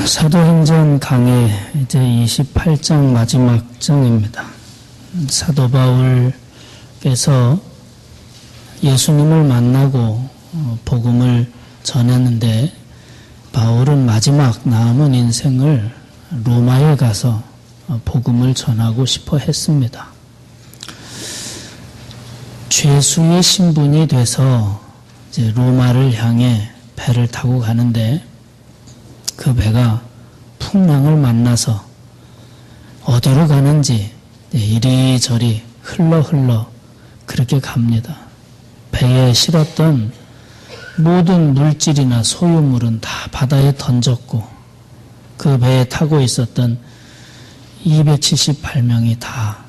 사도행전 강의 이제 28장 마지막 장입니다. 사도 바울께서 예수님을 만나고 복음을 전했는데 바울은 마지막 남은 인생을 로마에 가서 복음을 전하고 싶어 했습니다. 죄수의 신분이 돼서 이제 로마를 향해 배를 타고 가는데 그 배가 풍랑을 만나서 어디로 가는지 이리저리 흘러 그렇게 갑니다. 배에 실었던 모든 물질이나 소유물은 다 바다에 던졌고 그 배에 타고 있었던 278명이 다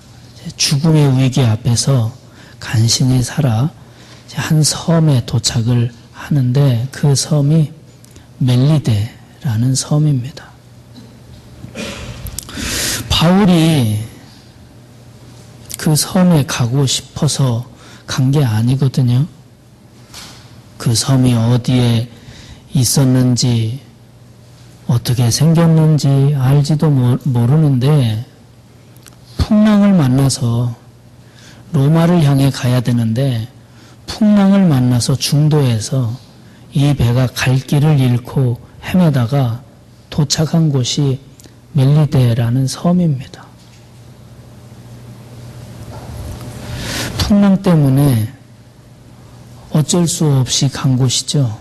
죽음의 위기 앞에서 간신히 살아 한 섬에 도착을 하는데 그 섬이 멜리데라는 섬입니다. 바울이 그 섬에 가고 싶어서 간 게 아니거든요. 그 섬이 어디에 있었는지 어떻게 생겼는지 알지도 모르는데 풍랑을 만나서 로마를 향해 가야 되는데 풍랑을 만나서 중도에서 이 배가 갈 길을 잃고 헤매다가 도착한 곳이 멜리데라는 섬입니다. 풍랑 때문에 어쩔 수 없이 간 곳이죠.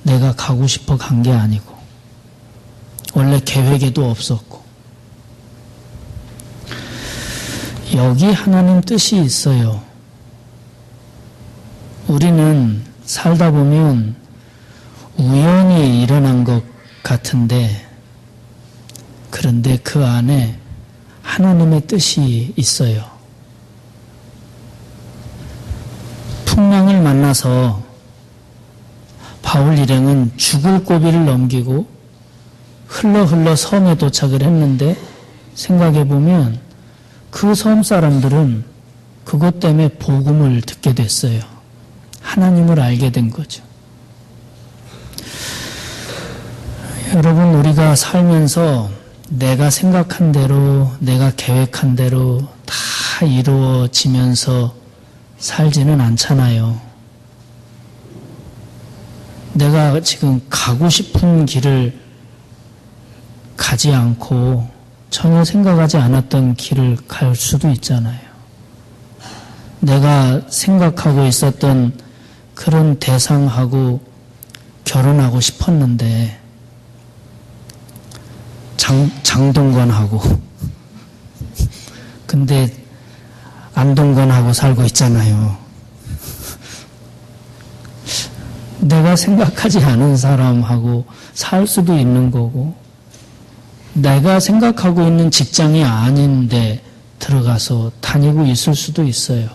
내가 가고 싶어 간 게 아니고 원래 계획에도 없었고 여기 하나님 뜻이 있어요. 우리는 살다 보면 우연히 일어난 것 같은데 그런데 그 안에 하나님의 뜻이 있어요. 풍랑을 만나서 바울 일행은 죽을 고비를 넘기고 흘러 섬에 도착을 했는데 생각해보면 그 섬 사람들은 그것 때문에 복음을 듣게 됐어요. 하나님을 알게 된 거죠. 여러분, 우리가 살면서 내가 생각한 대로, 내가 계획한 대로 다 이루어지면서 살지는 않잖아요. 내가 지금 가고 싶은 길을 가지 않고 전혀 생각하지 않았던 길을 갈 수도 있잖아요. 내가 생각하고 있었던 그런 대상하고 결혼하고 싶었는데 장동건하고 근데 안동건하고 살고 있잖아요. 내가 생각하지 않은 사람하고 살 수도 있는 거고 내가 생각하고 있는 직장이 아닌데 들어가서 다니고 있을 수도 있어요.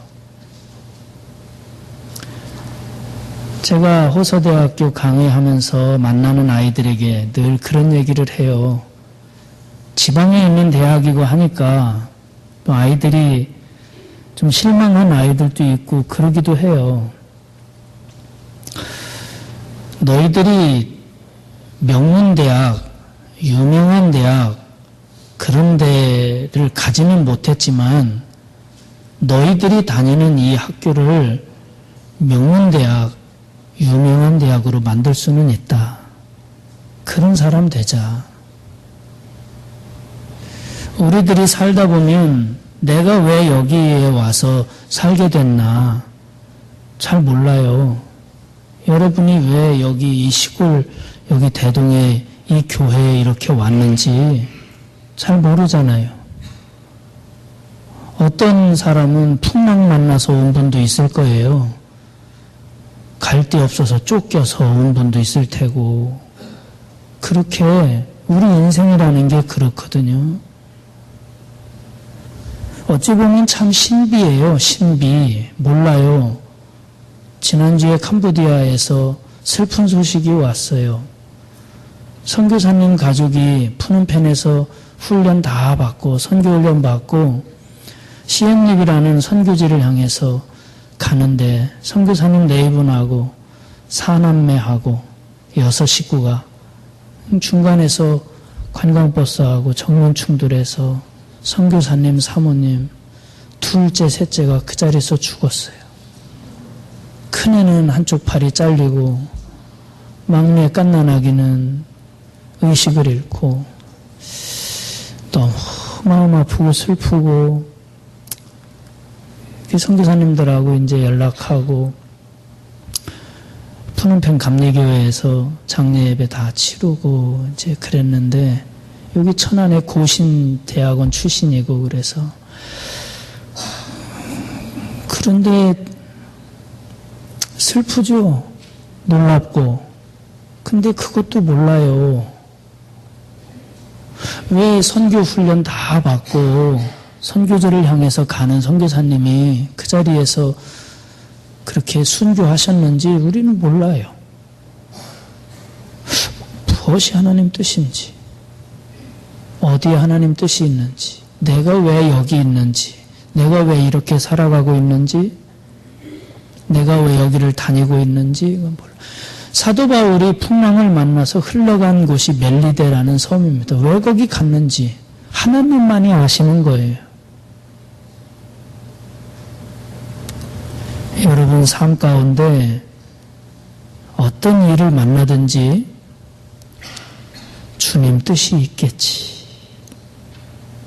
제가 호서대학교 강의하면서 만나는 아이들에게 늘 그런 얘기를 해요. 지방에 있는 대학이고 하니까 또 아이들이 좀 실망한 아이들도 있고 그러기도 해요. 너희들이 명문대학, 유명한 대학 그런 데를 가지는 못했지만 너희들이 다니는 이 학교를 명문대학, 유명한 대학으로 만들 수는 있다. 그런 사람 되자. 우리들이 살다 보면 내가 왜 여기에 와서 살게 됐나 잘 몰라요. 여러분이 왜 여기 이 시골, 여기 대동에 이 교회에 이렇게 왔는지 잘 모르잖아요. 어떤 사람은 풍랑 만나서 온 분도 있을 거예요. 갈 데 없어서 쫓겨서 온 분도 있을 테고 그렇게 우리 인생이라는 게 그렇거든요. 어찌 보면 참 신비예요. 신비. 몰라요. 지난주에 캄보디아에서 슬픈 소식이 왔어요. 선교사님 가족이 푸놈펜에서 훈련 다 받고 선교훈련 받고 시엠립이라는 선교지를 향해서 가는데 선교사님 4분하고 4남매하고 6 식구가 중간에서 관광버스하고 정면 충돌해서 선교사님, 사모님, 둘째, 셋째가 그 자리에서 죽었어요. 큰애는 한쪽 팔이 잘리고 막내 갓난아기는 의식을 잃고 너무 마음 아프고 슬프고 선교사님들하고 이제 연락하고 푸른편 감리교회에서 장례 예배 다 치르고 이제 그랬는데 여기 천안의 고신대학원 출신이고 그래서 그런데 슬프죠. 놀랍고. 근데 그것도 몰라요. 왜 선교 훈련 다 받고 선교지를 향해서 가는 선교사님이 그 자리에서 그렇게 순교하셨는지 우리는 몰라요. 무엇이 하나님 뜻인지, 어디에 하나님 뜻이 있는지, 내가 왜 여기 있는지, 내가 왜 이렇게 살아가고 있는지, 내가 왜 여기를 다니고 있는지 이건 몰라요. 사도 바울이 풍랑을 만나서 흘러간 곳이 멜리데라는 섬입니다. 왜 거기 갔는지 하나님만이 아시는 거예요. 여러분 삶 가운데 어떤 일을 만나든지 주님 뜻이 있겠지.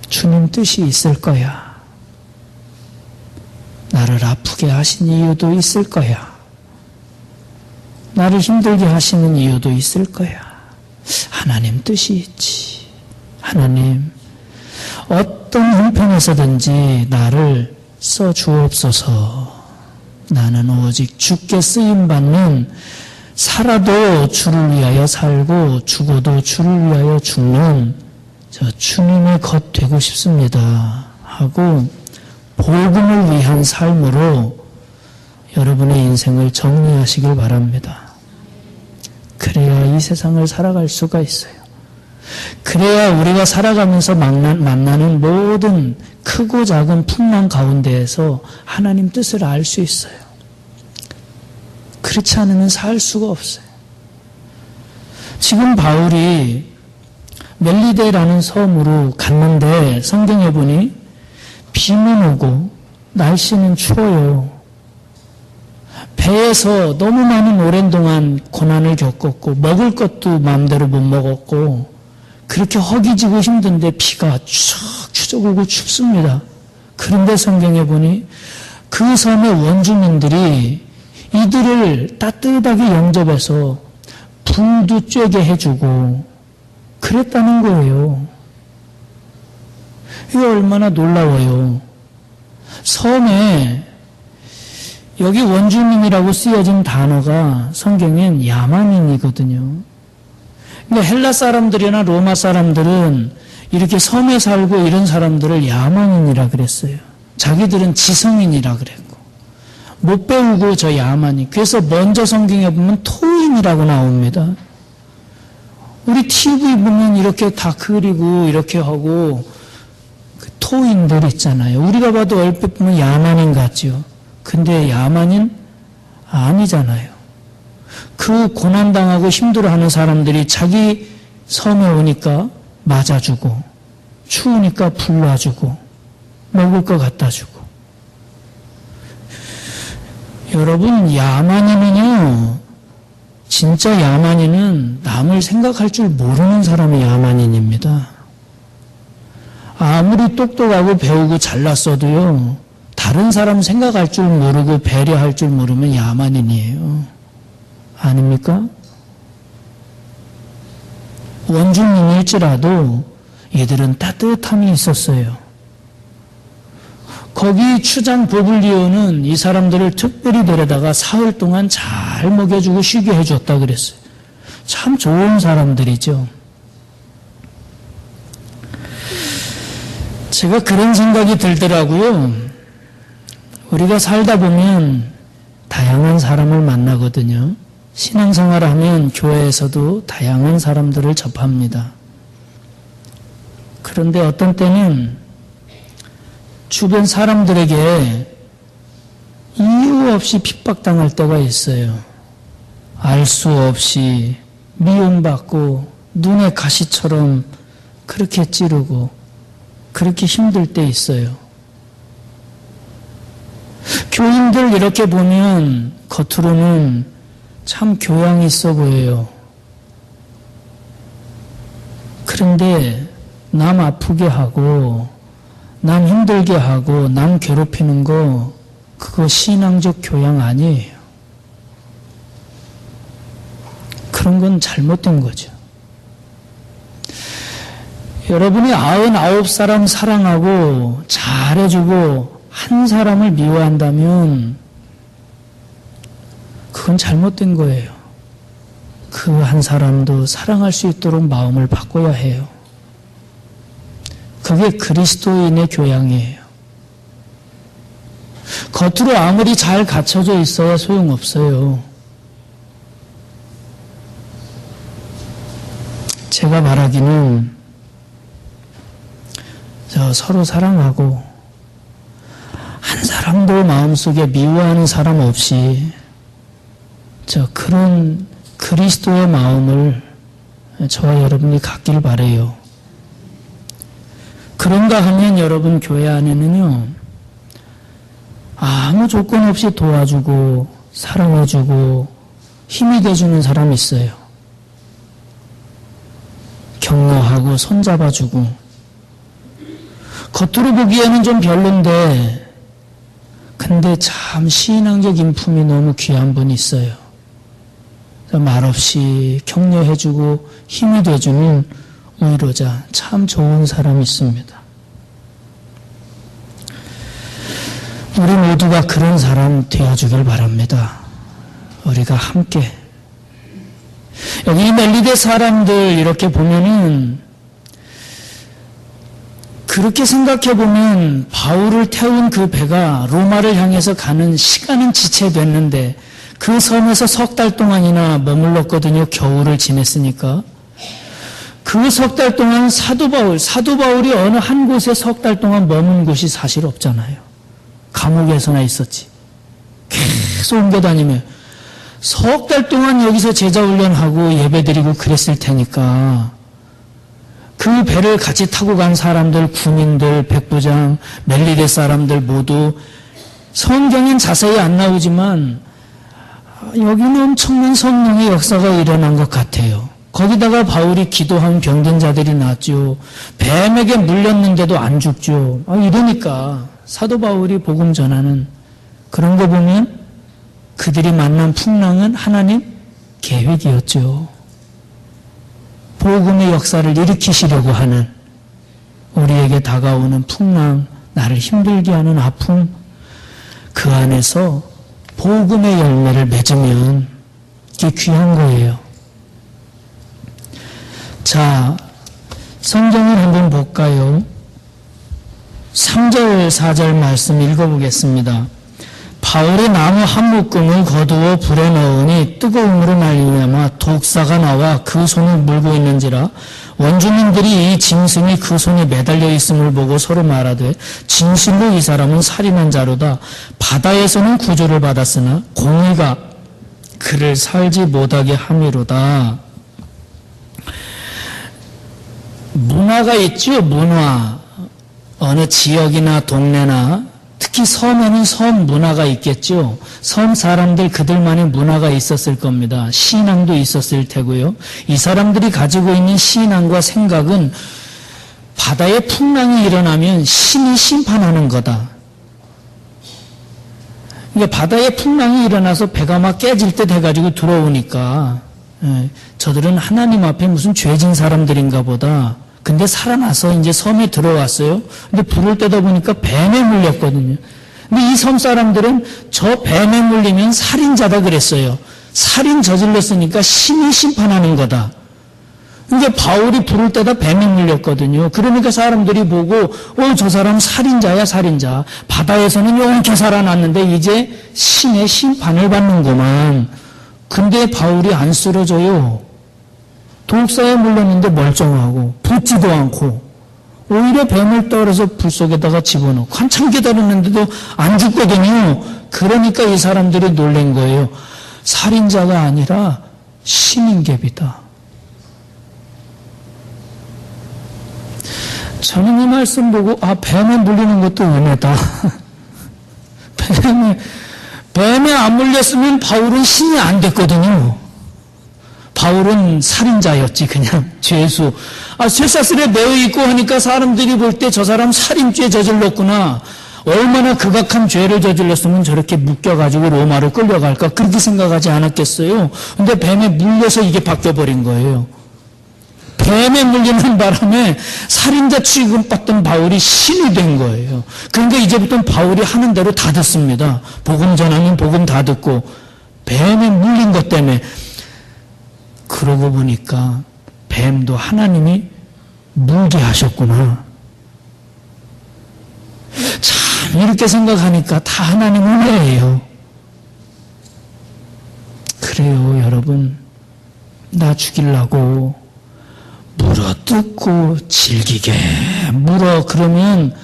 주님 뜻이 있을 거야. 나를 아프게 하신 이유도 있을 거야. 나를 힘들게 하시는 이유도 있을 거야. 하나님 뜻이 있지. 하나님 어떤 형편에서든지 나를 써주옵소서. 나는 오직 주께 쓰임받는 살아도 주를 위하여 살고 죽어도 주를 위하여 죽는 저 주님의 것 되고 싶습니다 하고 복음을 위한 삶으로 여러분의 인생을 정리하시길 바랍니다. 그래야 이 세상을 살아갈 수가 있어요. 그래야 우리가 살아가면서 만나는 모든 크고 작은 풍랑 가운데에서 하나님 뜻을 알 수 있어요. 그렇지 않으면 살 수가 없어요. 지금 바울이 멜리데라는 섬으로 갔는데 성경에 보니 비는 오고 날씨는 추워요. 배에서 너무 많은 오랜 동안 고난을 겪었고 먹을 것도 마음대로 못 먹었고 그렇게 허기지고 힘든데 비가 쭉 추적오고 춥습니다. 그런데 성경에 보니 그 섬의 원주민들이 이들을 따뜻하게 영접해서 불도 쬐게 해주고 그랬다는 거예요. 이게 얼마나 놀라워요. 섬에 여기 원주민이라고 쓰여진 단어가 성경엔 야만인이거든요. 근데 헬라 사람들이나 로마 사람들은 이렇게 섬에 살고 이런 사람들을 야만인이라 그랬어요. 자기들은 지성인이라 그랬고 못 배우고 저 야만인. 그래서 먼저 성경에 보면 토인이라고 나옵니다. 우리 TV 보면 이렇게 다 그리고 이렇게 하고 그 토인들 있잖아요. 우리가 봐도 얼핏 보면 야만인 같죠. 근데 야만인 아니잖아요. 그 고난당하고 힘들어하는 사람들이 자기 섬에 오니까 맞아주고 추우니까 불러주고 먹을 거 갖다 주고. 여러분 야만인은요, 진짜 야만인은 남을 생각할 줄 모르는 사람이 야만인입니다. 아무리 똑똑하고 배우고 잘났어도요, 다른 사람 생각할 줄 모르고 배려할 줄 모르면 야만인이에요. 아닙니까? 원주민일지라도 이들은 따뜻함이 있었어요. 거기 추장 보블리오는 이 사람들을 특별히 데려다가 사흘 동안 잘 먹여주고 쉬게 해줬다 그랬어요. 참 좋은 사람들이죠. 제가 그런 생각이 들더라고요. 우리가 살다 보면 다양한 사람을 만나거든요. 신앙생활을 하면 교회에서도 다양한 사람들을 접합니다. 그런데 어떤 때는 주변 사람들에게 이유 없이 핍박당할 때가 있어요. 알 수 없이 미움받고 눈에 가시처럼 그렇게 찌르고 그렇게 힘들 때 있어요. 교인들 이렇게 보면 겉으로는 참 교양 있어 보여요. 그런데 남 아프게 하고 남 힘들게 하고 남 괴롭히는 거 그거 신앙적 교양 아니에요. 그런 건 잘못된 거죠. 여러분이 99사람 사랑하고 잘해주고 한 사람을 미워한다면 그건 잘못된 거예요. 그 한 사람도 사랑할 수 있도록 마음을 바꿔야 해요. 그게 그리스도인의 교양이에요. 겉으로 아무리 잘 갖춰져 있어야 소용없어요. 제가 말하기는 서로 사랑하고 한 사람도 마음속에 미워하는 사람 없이 그런 그리스도의 마음을 저와 여러분이 갖길 바라요. 그런가 하면 여러분 교회 안에는요, 아무 조건 없이 도와주고 사랑해주고 힘이 돼주는 사람이 있어요. 격려하고 손잡아주고 겉으로 보기에는 좀 별론데 근데 참 신앙적 인품이 너무 귀한 분이 있어요. 말없이 격려해주고 힘이 돼주는 위로자, 참 좋은 사람이 있습니다. 우리 모두가 그런 사람 되어주길 바랍니다. 우리가 함께. 여기 멜리데 사람들 이렇게 보면은 그렇게 생각해 보면 바울을 태운 그 배가 로마를 향해서 가는 시간은 지체됐는데 그 섬에서 3달 동안이나 머물렀거든요. 겨울을 지냈으니까. 그 3달 동안 사도 바울이 어느 한 곳에 3달 동안 머문 곳이 사실 없잖아요. 감옥에서나 있었지. 계속 옮겨다니며 3달 동안 여기서 제자훈련하고 예배드리고 그랬을 테니까 그 배를 같이 타고 간 사람들, 군인들, 백부장, 멜리데 사람들 모두 성경엔 자세히 안 나오지만 여기는 엄청난 성령의 역사가 일어난 것 같아요. 거기다가 바울이 기도한 병든 자들이 낫죠. 뱀에게 물렸는데도 안 죽죠. 이러니까 사도 바울이 복음 전하는 그런 거 보면 그들이 만난 풍랑은 하나님 계획이었죠. 복음의 역사를 일으키시려고 하는 우리에게 다가오는 풍랑, 나를 힘들게 하는 아픔, 그 안에서 복음의 열매를 맺으면 이게 귀한 거예요. 자, 성경을 한번 볼까요? 3절, 4절 말씀 읽어보겠습니다. 바울이 나무 한 묶음을 거두어 불에 넣으니 뜨거움으로 말미암아 독사가 나와 그 손을 물고 있는지라 원주민들이 이 짐승이 그 손에 매달려 있음을 보고 서로 말하되 진실로 이 사람은 살인한 자로다. 바다에서는 구조를 받았으나 공의가 그를 살지 못하게 함이로다. 문화가 있죠. 문화. 어느 지역이나 동네나 특히 섬에는 섬 문화가 있겠죠. 섬 사람들 그들만의 문화가 있었을 겁니다. 신앙도 있었을 테고요. 이 사람들이 가지고 있는 신앙과 생각은 바다에 풍랑이 일어나면 신이 심판하는 거다. 그러니까 바다에 풍랑이 일어나서 배가 막 깨질 때 돼가지고 들어오니까 저들은 하나님 앞에 무슨 죄진 사람들인가 보다. 근데 살아나서 이제 섬에 들어왔어요. 근데 불을 떼다 보니까 뱀에 물렸거든요. 근데 이 섬 사람들은 저 뱀에 물리면 살인자다 그랬어요. 살인 저질렀으니까 신이 심판하는 거다. 그러니까 바울이 불을 떼다 뱀에 물렸거든요. 그러니까 사람들이 보고 저 사람 살인자야 살인자. 바다에서는 용케 살아났는데 이제 신의 심판을 받는구만. 근데 바울이 안 쓰러져요. 독사에 물렸는데 멀쩡하고 붙지도 않고 오히려 뱀을 떨어서 불 속에다가 집어넣고 한참 기다렸는데도 안 죽거든요. 그러니까 이 사람들이 놀란 거예요. 살인자가 아니라 신인계비다. 저는 이 말씀 보고 뱀에 물리는 것도 은혜다. 뱀에 안 물렸으면 바울은 신이 안 됐거든요. 바울은 살인자였지, 그냥 죄수. 쇠사슬에 매어 있고 하니까 사람들이 볼 때 저 사람 살인죄 저질렀구나. 얼마나 극악한 죄를 저질렀으면 저렇게 묶여가지고 로마로 끌려갈까, 그렇게 생각하지 않았겠어요. 근데 뱀에 물려서 이게 바뀌어버린 거예요. 뱀에 물리는 바람에 살인자 취급받던 바울이 신이 된 거예요. 그러니까 이제부터는 바울이 하는 대로 다 듣습니다. 복음 전하면 복음 다 듣고. 뱀에 물린 것 때문에. 그러고 보니까 뱀도 하나님이 물게 하셨구나. 참, 이렇게 생각하니까 다 하나님 은혜예요. 그래요, 여러분. 나 죽이려고 물어뜯고 질기게 물어, 그러면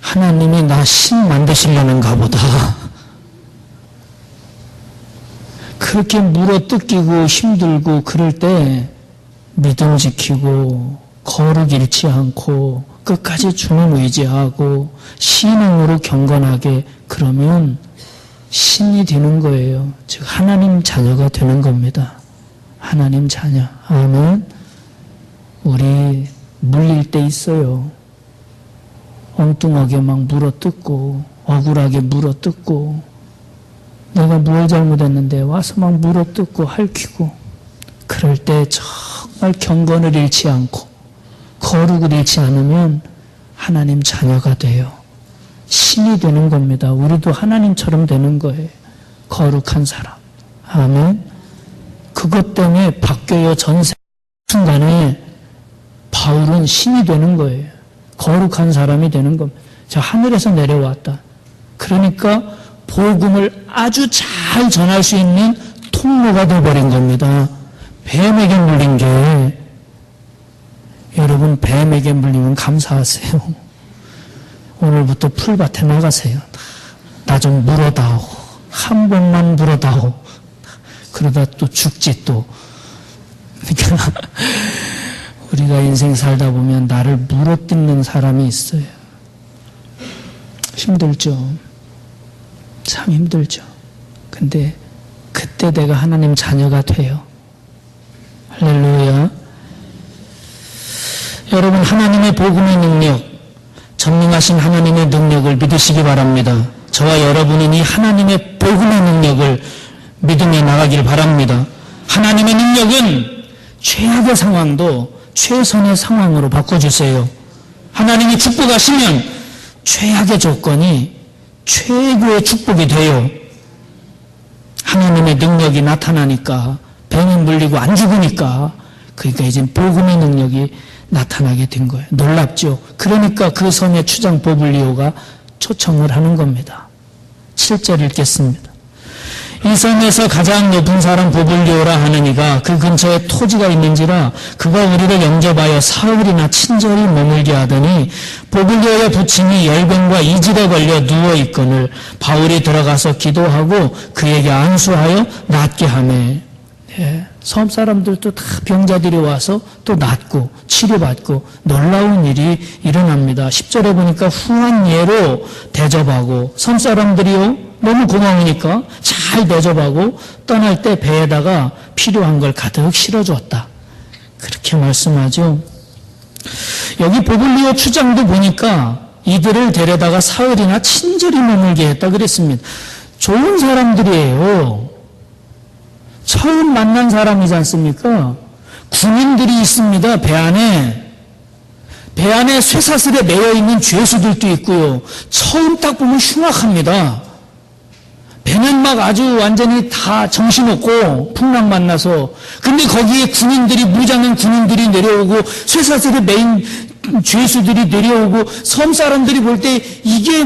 하나님이 나 신 만드시려는가 보다. 그렇게 물어뜯기고 힘들고 그럴 때 믿음 지키고 거룩 잃지 않고 끝까지 주님 의지하고 신앙으로 경건하게, 그러면 신이 되는 거예요. 즉 하나님 자녀가 되는 겁니다. 하나님 자녀. 아멘. 우리 물릴 때 있어요. 엉뚱하게 막 물어뜯고 억울하게 물어뜯고 내가 뭘 잘못했는데 와서 막 물어뜯고 핥히고, 그럴 때 정말 경건을 잃지 않고 거룩을 잃지 않으면 하나님 자녀가 돼요. 신이 되는 겁니다. 우리도 하나님처럼 되는 거예요. 거룩한 사람. 아멘. 그것 때문에 바뀌어요. 전세 순간에 바울은 신이 되는 거예요. 거룩한 사람이 되는 겁니다. 저 하늘에서 내려왔다. 그러니까 복음을 아주 잘 전할 수 있는 통로가 되어버린 겁니다. 뱀에게 물린 게, 여러분 뱀에게 물리면 감사하세요. 오늘부터 풀밭에 나가세요. 나 좀 물어다오. 한 번만 물어다오. 그러다 또 죽지 또. 그러니까 우리가 인생 살다 보면 나를 물어뜯는 사람이 있어요. 힘들죠. 참 힘들죠. 근데 그때 내가 하나님 자녀가 돼요. 할렐루야. 여러분, 하나님의 복음의 능력, 전능하신 하나님의 능력을 믿으시기 바랍니다. 저와 여러분은 이 하나님의 복음의 능력을 믿음에 나가길 바랍니다. 하나님의 능력은 최악의 상황도 최선의 상황으로 바꿔주세요. 하나님이 축복하시면 최악의 조건이 최고의 축복이 돼요. 하나님의 능력이 나타나니까, 뱀이 물리고 안 죽으니까, 그러니까 이제 복음의 능력이 나타나게 된 거예요. 놀랍죠? 그러니까 그 섬의 추장 보블리오가 초청을 하는 겁니다. 7절 읽겠습니다. 이 섬에서 가장 높은 사람 보블리오라 하는 이가 그 근처에 토지가 있는지라 그가 우리를 영접하여 사흘이나 친절히 머물게 하더니 보블리오의 부친이 열병과 이질에 걸려 누워있거늘 바울이 들어가서 기도하고 그에게 안수하여 낫게 하매. 예, 섬 사람들도 다 병자들이 와서 또 낫고 치료받고 놀라운 일이 일어납니다. 10절에 보니까 후한 예로 대접하고, 섬 사람들이요 너무 고마우니까 잘 대접하고 떠날 때 배에다가 필요한 걸 가득 실어주었다. 그렇게 말씀하죠. 여기 보블리오 추장도 보니까 이들을 데려다가 사흘이나 친절히 머물게 했다 그랬습니다. 좋은 사람들이에요. 처음 만난 사람이지 않습니까? 군인들이 있습니다. 배 안에 쇠사슬에 매여 있는 죄수들도 있고요. 처음 딱 보면 흉악합니다. 배는 막 아주 완전히 다 정신없고 풍랑 만나서, 근데 거기에 군인들이, 무장한 군인들이 내려오고 쇠사슬에 매인 죄수들이 내려오고, 섬 사람들이 볼 때 이게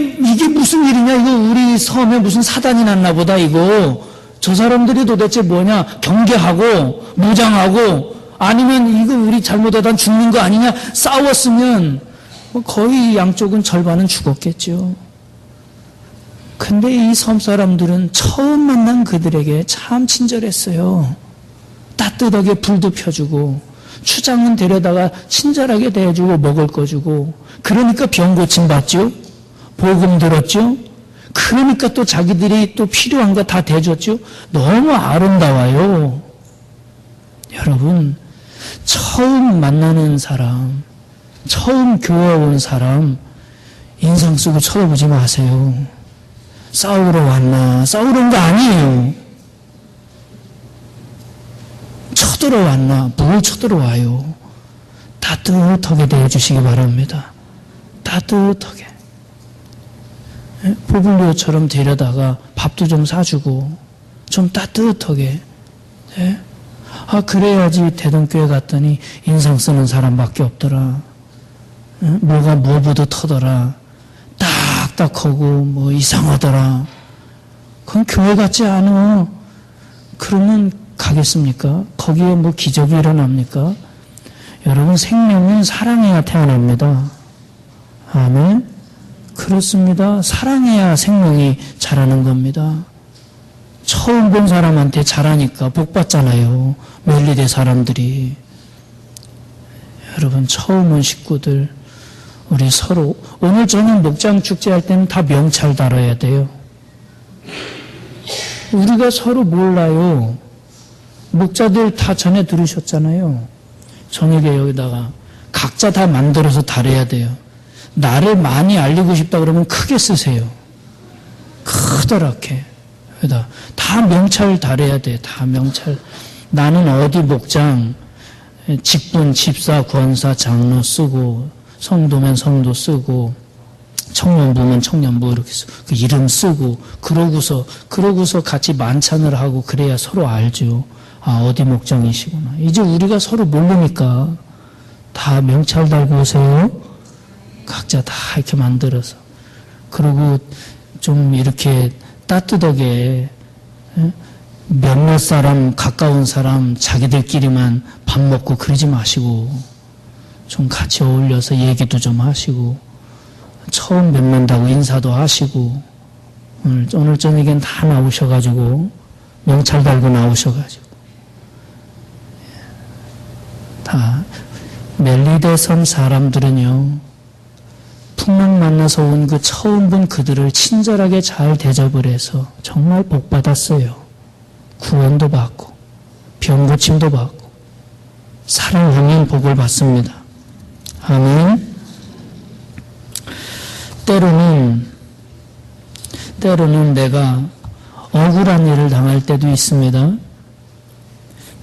무슨 일이냐, 이거 우리 섬에 무슨 사단이 났나 보다, 이거 저 사람들이 도대체 뭐냐, 경계하고 무장하고, 아니면 이거 우리 잘못하다 죽는 거 아니냐, 싸웠으면 거의 양쪽은 절반은 죽었겠죠. 근데 이 섬 사람들은 처음 만난 그들에게 참 친절했어요. 따뜻하게 불도 펴주고 추장은 데려다가 친절하게 대해주고 먹을 거 주고, 그러니까 병 고침 받죠? 복음 들었죠? 그러니까 또 자기들이 또 필요한 거 다 대줬죠? 너무 아름다워요. 여러분, 처음 만나는 사람, 처음 교회 온 사람, 인상 쓰고 쳐다보지 마세요. 싸우러 왔나? 싸우러 온 거 아니에요. 쳐들어왔나? 뭘 쳐들어와요? 따뜻하게 대해주시기 바랍니다. 따뜻하게. 포블리오처럼 데려다가 밥도 좀 사주고 좀 따뜻하게. 네? 그래야지 대동교회 갔더니 인상 쓰는 사람밖에 없더라. 뭐가 뭐보다 터더라. 딱딱하고 뭐 이상하더라. 그건 교회 같지 않아. 그러면 가겠습니까? 거기에 뭐 기적이 일어납니까? 여러분, 생명은 사랑해야 태어납니다. 아멘. 그렇습니다. 사랑해야 생명이 자라는 겁니다. 처음 본 사람한테 잘하니까 복 받잖아요. 멜리대 사람들이. 여러분, 처음 온 식구들, 우리 서로 오늘 저녁 목장 축제할 때는 다 명찰 달아야 돼요. 우리가 서로 몰라요. 목자들 다 전에 들으셨잖아요. 저녁에 여기다가 각자 다 만들어서 달아야 돼요. 나를 많이 알리고 싶다 그러면 크게 쓰세요. 크더랗게. 여기다 다 명찰 달아야 돼. 다 명찰. 나는 어디 목장, 직분, 집사, 권사, 장로 쓰고, 성도면 성도 쓰고, 청년부면 청년부 이렇게 쓰고, 그 이름 쓰고, 그러고서 같이 만찬을 하고 그래야 서로 알죠. 어디 목장이시구나. 이제 우리가 서로 모르니까 다 명찰 달고 오세요. 각자 다 이렇게 만들어서. 그리고 좀 이렇게 따뜻하게 몇몇 사람, 가까운 사람, 자기들끼리만 밥 먹고 그러지 마시고 좀 같이 어울려서 얘기도 좀 하시고 처음 뵙는다고 인사도 하시고 오늘 저녁엔 다 나오셔가지고 명찰 달고 나오셔가지고 다 멜리대 섬 사람들은요 풍랑 만나서 온 그 처음 본 그들을 친절하게 잘 대접을 해서 정말 복 받았어요. 구원도 받고 병 고침도 받고 사랑하면 복을 받습니다. 아멘. 때로는 내가 억울한 일을 당할 때도 있습니다.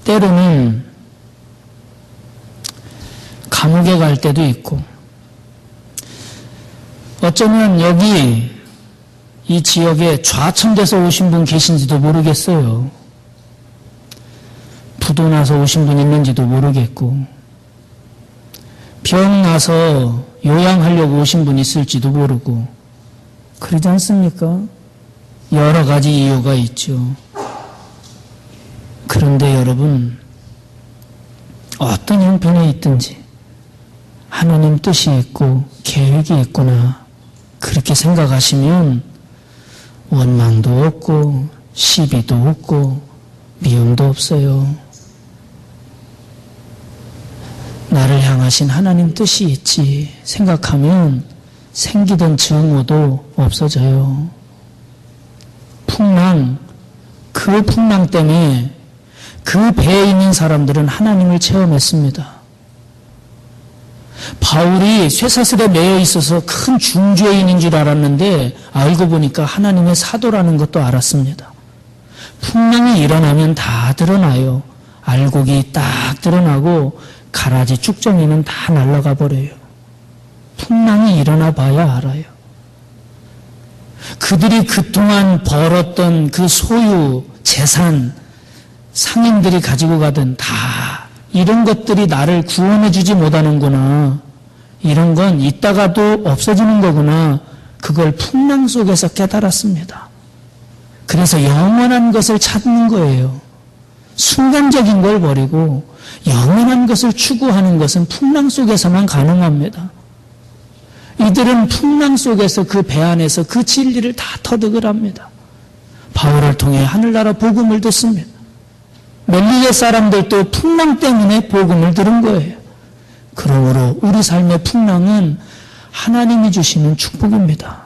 때로는 감옥에 갈 때도 있고 어쩌면 여기 이 지역에 좌천돼서 오신 분 계신지도 모르겠어요. 부도 나서 오신 분 있는지도 모르겠고 병 나서 요양하려고 오신 분 있을지도 모르고 그러지 않습니까? 여러 가지 이유가 있죠. 그런데 여러분 어떤 형편에 있든지 하나님 뜻이 있고 계획이 있구나 그렇게 생각하시면 원망도 없고 시비도 없고 미움도 없어요. 나를 향하신 하나님 뜻이 있지 생각하면 생기던 증오도 없어져요. 그 풍랑 때문에 그 배에 있는 사람들은 하나님을 체험했습니다. 바울이 쇠사슬에 매여 있어서 큰 중죄인인 줄 알았는데 알고 보니까 하나님의 사도라는 것도 알았습니다. 풍랑이 일어나면 다 드러나요. 알곡이 딱 드러나고 가라지 쭉정이는 다 날아가 버려요. 풍랑이 일어나 봐야 알아요. 그들이 그동안 벌었던 그 소유, 재산, 상인들이 가지고 가던 다 이런 것들이 나를 구원해 주지 못하는구나. 이런 건 있다가도 없어지는 거구나. 그걸 풍랑 속에서 깨달았습니다. 그래서 영원한 것을 찾는 거예요. 순간적인 걸 버리고 영원한 것을 추구하는 것은 풍랑 속에서만 가능합니다. 이들은 풍랑 속에서 그 배 안에서 그 진리를 다 터득을 합니다. 바울을 통해 하늘나라 복음을 듣습니다. 멜리게 사람들도 풍랑 때문에 복음을 들은 거예요. 그러므로 우리 삶의 풍랑은 하나님이 주시는 축복입니다.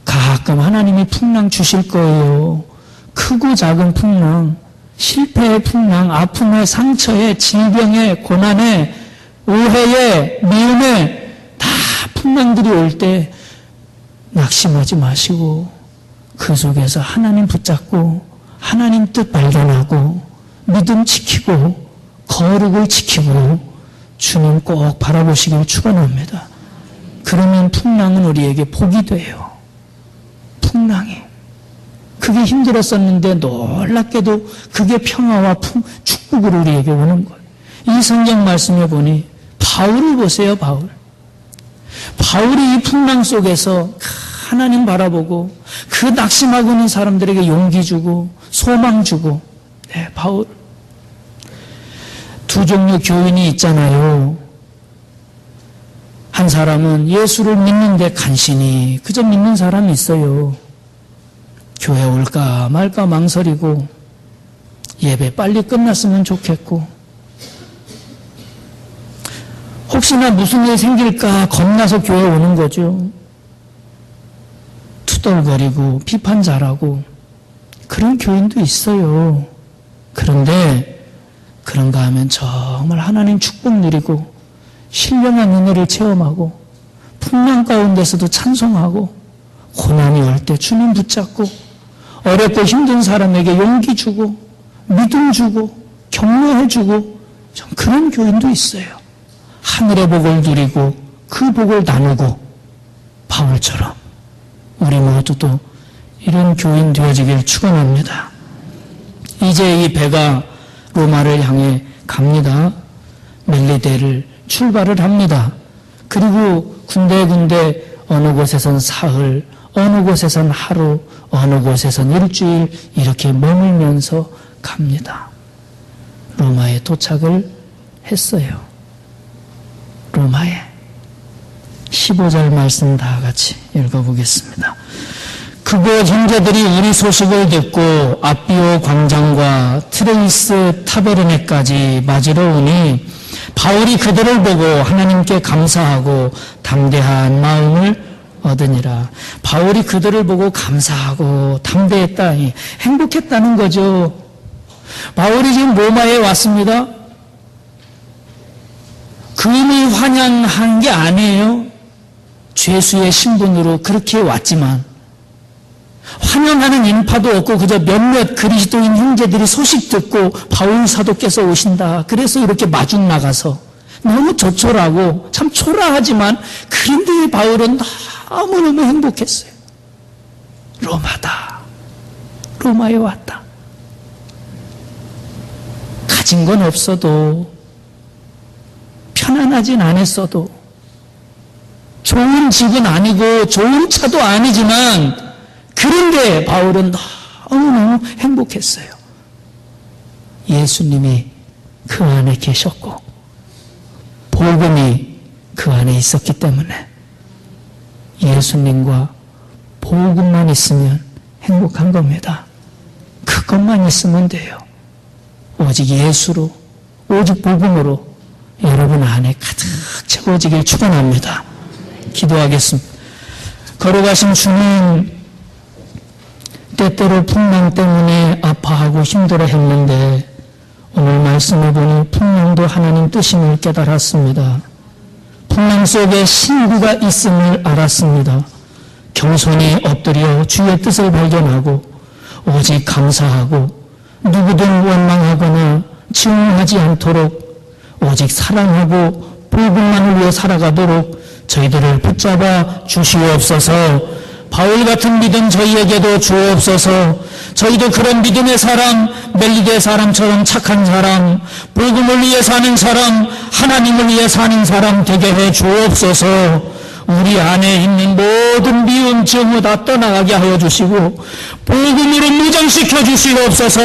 가끔 하나님이 풍랑 주실 거예요. 크고 작은 풍랑, 실패의 풍랑, 아픔의 상처의 질병의 고난의 오해의 미움의 다 풍랑들이 올 때 낙심하지 마시고 그 속에서 하나님 붙잡고 하나님 뜻 발견하고 믿음 지키고 거룩을 지키고 주님 꼭 바라보시길 축원합니다. 그러면 풍랑은 우리에게 복이 돼요. 풍랑이. 그게 힘들었었는데 놀랍게도 그게 평화와 축복으로 우리에게 오는 거예요. 이 성경 말씀에 보니 바울을 보세요. 바울이 이 풍랑 속에서 하나님 바라보고 그 낙심하고 있는 사람들에게 용기 주고 소망 주고. 네, 바울. 두 종류 교인이 있잖아요. 한 사람은 예수를 믿는데 간신히 그저 믿는 사람이 있어요. 교회 올까 말까 망설이고 예배 빨리 끝났으면 좋겠고 혹시나 무슨 일 생길까 겁나서 교회 오는 거죠. 투덜거리고 비판 잘하고 그런 교인도 있어요. 그런데 그런가 하면 정말 하나님 축복 누리고 신령한 은혜를 체험하고 풍랑 가운데서도 찬송하고 고난이 올 때 주님 붙잡고 어렵고 힘든 사람에게 용기 주고 믿음 주고 격려해 주고 그런 교인도 있어요. 하늘의 복을 누리고 그 복을 나누고 바울처럼 우리 모두도 이런 교인 되어지길 축원합니다. 이제 이 배가 로마를 향해 갑니다. 멜리데를 출발을 합니다. 그리고 군데군데 어느 곳에선 사흘, 어느 곳에선 하루, 어느 곳에선 일주일 이렇게 머물면서 갑니다. 로마에 도착을 했어요. 로마에 15절 말씀 다 같이 읽어보겠습니다. 그곳 형제들이 우리 소식을 듣고 아비오 광장과 트레이스 타베르네까지 맞으러 오니 바울이 그들을 보고 하나님께 감사하고 담대한 마음을 얻으니라. 바울이 그들을 보고 감사하고 담대했다, 행복했다는 거죠. 바울이 지금 로마에 왔습니다. 금이 환영한 게 아니에요. 죄수의 신분으로 그렇게 왔지만 환영하는 인파도 없고 그저 몇몇 그리스도인 형제들이 소식 듣고 바울 사도께서 오신다. 그래서 이렇게 마중 나가서 너무 조촐하고 참 초라하지만 그런데 바울은 너무너무 행복했어요. 로마다. 로마에 왔다. 가진 건 없어도 편안하진 않았어도 좋은 집은 아니고 좋은 차도 아니지만 그런데 바울은 너무너무 행복했어요. 예수님이 그 안에 계셨고 복음이 그 안에 있었기 때문에 예수님과 복음만 있으면 행복한 겁니다. 그것만 있으면 돼요. 오직 예수로, 오직 복음으로 여러분 안에 가득 채워지길 축원합니다. 기도하겠습니다. 걸어가신 주님, 때때로 풍랑 때문에 아파하고 힘들어 했는데 오늘 말씀을 보니 풍랑도 하나님 뜻임을 깨달았습니다. 풍랑 속에 신비가 있음을 알았습니다. 겸손히 엎드려 주의 뜻을 발견하고 오직 감사하고 누구든 원망하거나 증오하지 않도록 오직 사랑하고 복음만을 위해 살아가도록 저희들을 붙잡아 주시옵소서. 바울 같은 믿음 저희에게도 주옵소서. 저희도 그런 믿음의 사람, 멜리데 사람처럼 착한 사람, 복음을 위해 사는 사람, 하나님을 위해 사는 사람 되게 해 주옵소서. 우리 안에 있는 모든 미움, 증오 다 떠나가게 하여 주시고 복음으로 무장시켜 주시옵소서.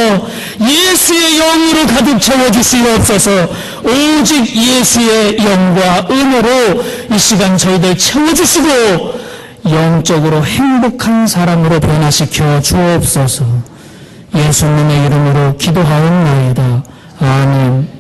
예수의 영으로 가득 채워 주시옵소서. 오직 예수의 영과 은혜로 이 시간 저희들 채워주시고 영적으로 행복한 사람으로 변화시켜 주옵소서. 예수님의 이름으로 기도하옵나이다. 아멘.